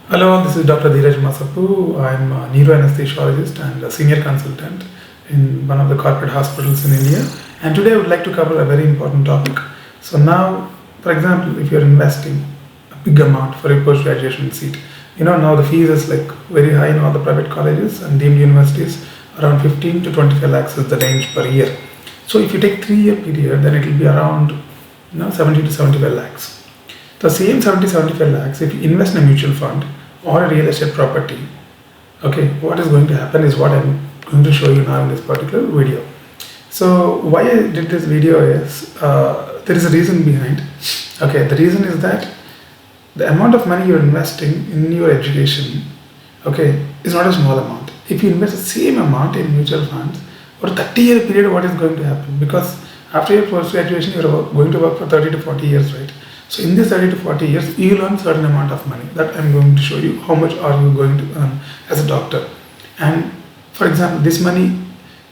Hello, this is Dr. Dheeraj Masapu. I'm a neuroanesthesiologist and a senior consultant in one of the corporate hospitals in India. And today I would like to cover a very important topic. So now, for example, if you're investing a big amount for a post-graduation seat, now the fees is like very high in all the private colleges and deemed universities. Around 15 to 25 lakhs is the range per year. So if you take 3-year period, then it will be around 70 to 75 lakhs. The same 70-75 lakhs, if you invest in a mutual fund or a real estate property, okay, what is going to happen is what I'm going to show you now in this particular video. So why I did this video is, there is a reason behind. Okay, the reason is that the amount of money you're investing in your education, okay, is not a small amount. If you invest the same amount in mutual funds for a 30-year period, what is going to happen? Because after your post-graduation, you're going to work for 30 to 40 years, right? So in this 30 to 40 years, you will earn certain amount of money that I'm going to show you how much are you going to earn as a doctor. And for example, this money,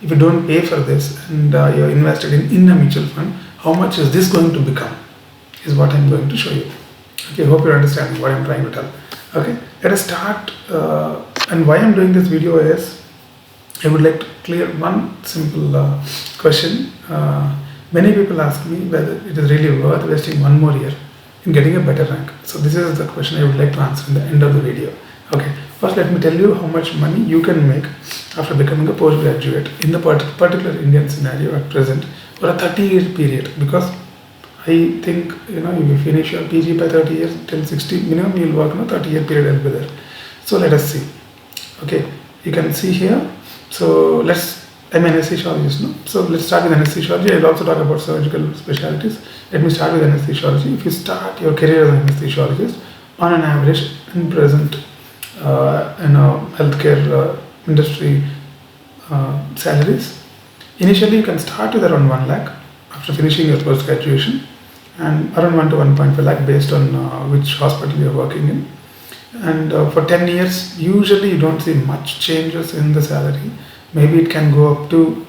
if you don't pay for this and you're invested in a mutual fund, how much is this going to become is what I'm going to show you. Okay, hope you're understanding what I'm trying to tell. Okay, let us start. And why I'm doing this video is I would like to clear one simple question. Many people ask me whether it is really worth wasting one more year in getting a better rank. So this is the question I would like to answer in the end of the video. Okay, first let me tell you how much money you can make after becoming a postgraduate in the particular Indian scenario at present for a 30-year period. Because I think if you finish your PG by 30 years till 60 minimum, you'll work on a 30-year period will be there. So let us see. Okay, you can see here. So I'm an anesthesiologist, no? So let's start with anesthesiology. I'll also talk about surgical specialties. Let me start with anesthesiology. If you start your career as an anesthesiologist, on an average, in present, healthcare industry salaries, initially you can start with around 1 lakh after finishing your post graduation, and around 1 to 1.5 lakh based on which hospital you're working in. And for 10 years, usually you don't see much changes in the salary. Maybe it can go up to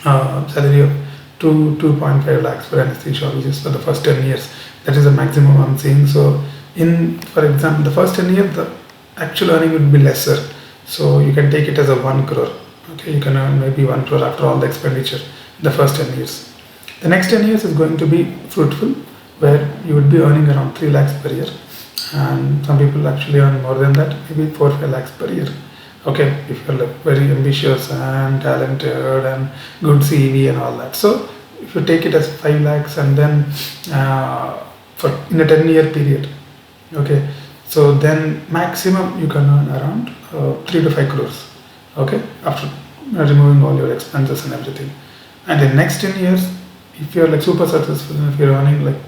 salary of 2.5 lakhs for anesthesiologists for the first 10 years. That is the maximum I'm seeing. So for example, the first 10 years, the actual earning would be lesser. So you can take it as a 1 crore. Okay, you can earn maybe 1 crore after all the expenditure the first 10 years. The next 10 years is going to be fruitful, where you would be earning around 3 lakhs per year. And some people actually earn more than that, maybe 4-5 lakhs per year. Okay, if you're like very ambitious and talented and good CV and all that. So if you take it as 5 lakhs and then in a 10-year period, okay, so then maximum you can earn around 3 to 5 crores. Okay, after removing all your expenses and everything. And in next 10 years, if you're like super successful, if you're earning like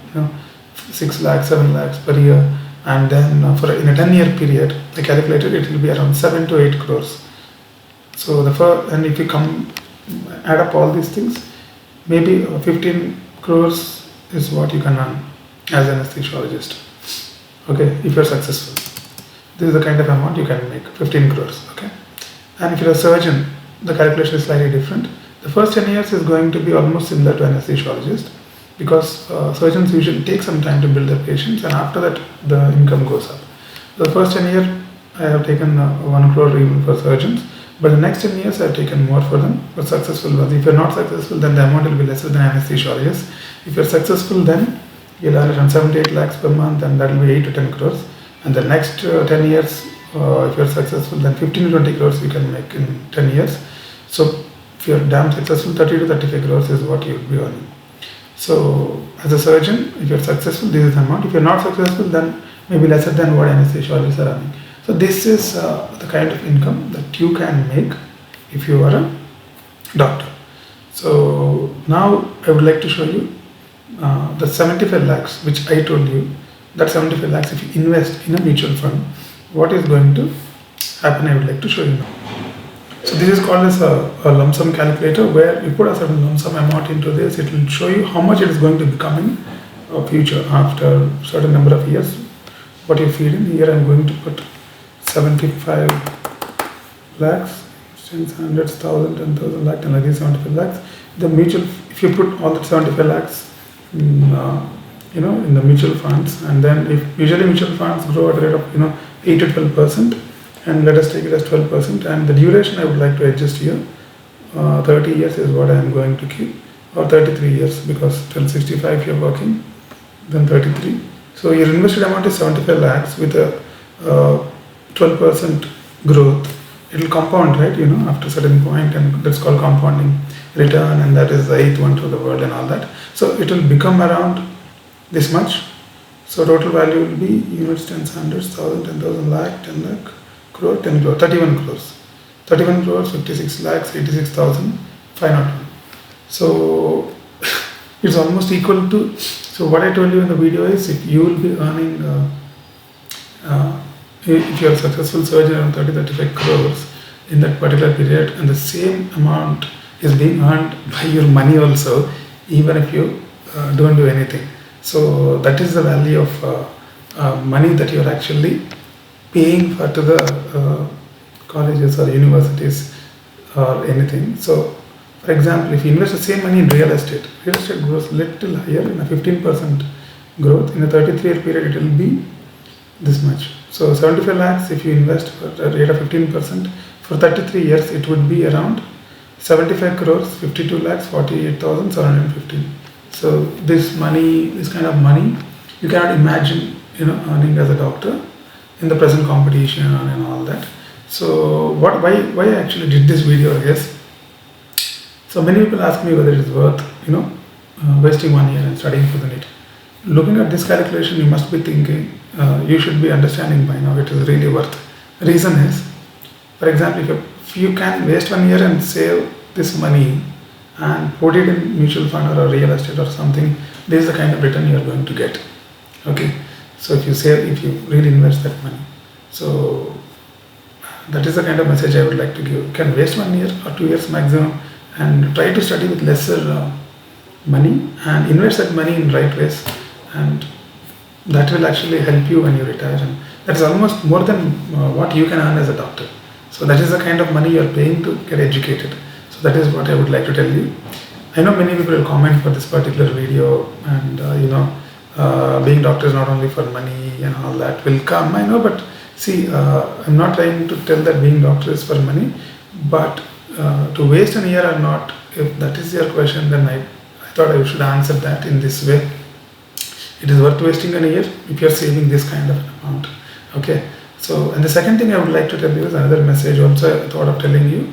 6 lakhs, 7 lakhs per year, and then in a 10-year period, I calculated it will be around 7 to 8 crores. So and if you add up all these things, maybe 15 crores is what you can earn as an anesthesiologist. Okay, if you're successful, this is the kind of amount you can make, 15 crores. Okay, and if you're a surgeon, the calculation is slightly different. The first 10 years is going to be almost similar to anesthesiologist, because surgeons usually take some time to build their patients, and after that the income goes up. The first 10 years I have taken 1 crore even for surgeons, but the next 10 years I have taken more for them, for successful ones. If you're not successful, then the amount will be lesser than anesthesiologists. If you're successful, then you'll earn around 7-8 lakhs per month, and that will be 8 to 10 crores. And the next 10 years, if you're successful, then 15 to 20 crores you can make in 10 years. So if you're damn successful, 30 to 35 crores is what you'll be earning. So as a surgeon, if you're successful, this is the amount. If you're not successful, then maybe lesser than what anesthesiologists are earning. So this is the kind of income that you can make if you are a doctor. So now I would like to show you the 75 lakhs which I told you. That 75 lakhs, if you invest in a mutual fund, what is going to happen, I would like to show you now. So this is called as a lump sum calculator, where you put a certain lump sum amount into this. It will show you how much it is going to become in future after a certain number of years. What you feed in here, I'm going to put 75 lakhs, tens, hundreds, thousand, 10,000 lakhs, and like this 75 lakhs. The mutual, if you put all that 75 lakhs in the mutual funds, and then if usually mutual funds grow at a rate of 8 to 12%, and let us take it as 12%. And the duration I would like to adjust here. 30 years is what I am going to keep, or 33 years, because till 65 you're working, then 33. So your invested amount is 75 lakhs with a 12% growth. It will compound, right? After a certain point, and that's called compounding return, and that is the 8th one to the world and all that. So it will become around this much. So total value will be units, tens, hundreds, thousand, 10,000, lakh, 10 lakh, crore, 10 crore, 31 crores. 31 crores, 56 lakhs, 86,501. So it's almost equal to. So what I told you in the video is, if you will be earning, if you are a successful surgeon, around 30-35 crores in that particular period, and the same amount is being earned by your money also, even if you don't do anything. So that is the value of money that you are actually paying for to the colleges or universities or anything. So for example, if you invest the same money in real estate grows little higher, in a 15% growth. In a 33-year period, it will be this much. So 75 lakhs, if you invest at a rate of 15%, for 33 years, it would be around 75 crores, 52 lakhs, 48,715. So this kind of money, you cannot imagine, earning as a doctor in the present competition and all that. So why I actually did this video is, so many people ask me whether it is worth, wasting 1 year and studying for the NEET. Looking at this calculation, you must be thinking, you should be understanding by now it is really worth. The reason is, for example, if you can waste 1 year and save this money and put it in mutual fund or a real estate or something, this is the kind of return you are going to get. Okay, so if you really invest that money, so that is the kind of message I would like to give. You can waste 1 year or 2 years maximum and try to study with lesser money and invest that money in right ways, and that will actually help you when you retire, and that is almost more than what you can earn as a doctor. So that is the kind of money you are paying to get educated. So that is what I would like to tell you. I know many people will comment for this particular video, and being doctor is not only for money and all that will come. I know, but see, I'm not trying to tell that being doctor is for money, but to waste a year or not, if that is your question, then I thought I should answer that in this way. It is worth wasting a year if you are saving this kind of amount. Okay. So, and the second thing I would like to tell you is another message also I thought of telling you.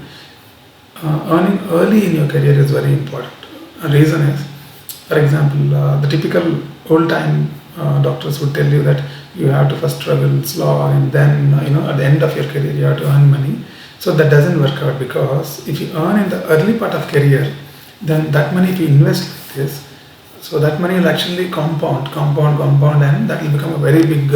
Earning early in your career is very important. A reason is, for example, the typical old time doctors would tell you that you have to first struggle, slog, and then at the end of your career you have to earn money. So that doesn't work out, because if you earn in the early part of career, then that money, if you invest like this, so that money will actually compound, and that will become a very big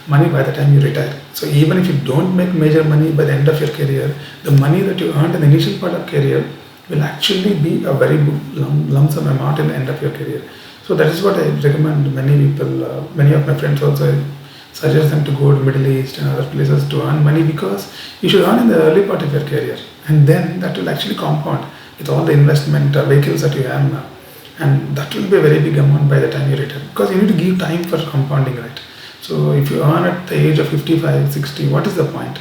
money by the time you retire. So even if you don't make major money by the end of your career, the money that you earned in the initial part of career will actually be a very lump sum amount in the end of your career. So that is what I recommend many people, many of my friends also, I suggest them to go to Middle East and other places to earn money, because you should earn in the early part of your career, and then that will actually compound with all the investment vehicles that you have now, and that will be a very big amount by the time you retire, because you need to give time for compounding, right? So if you earn at the age of 55, 60, what is the point?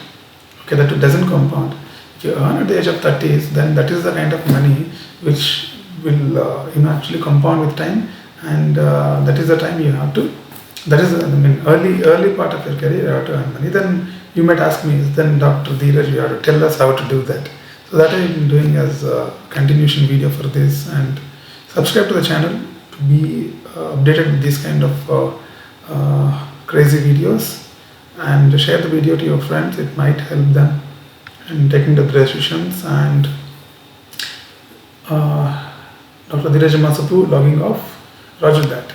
Okay, that doesn't compound. If you earn at the age of 30s, then that is the kind of money which will actually compound with time, and that is the time you have to. That is early part of your career you have to earn money. Then you might ask me, then Dr. Dheeraj, you have to tell us how to do that. So that I am doing as a continuation video for this, and subscribe to the channel to be updated with this kind of crazy videos, and share the video to your friends. It might help them in taking the decisions. And Dr. Dheeraj Masapu logging off. Roger that.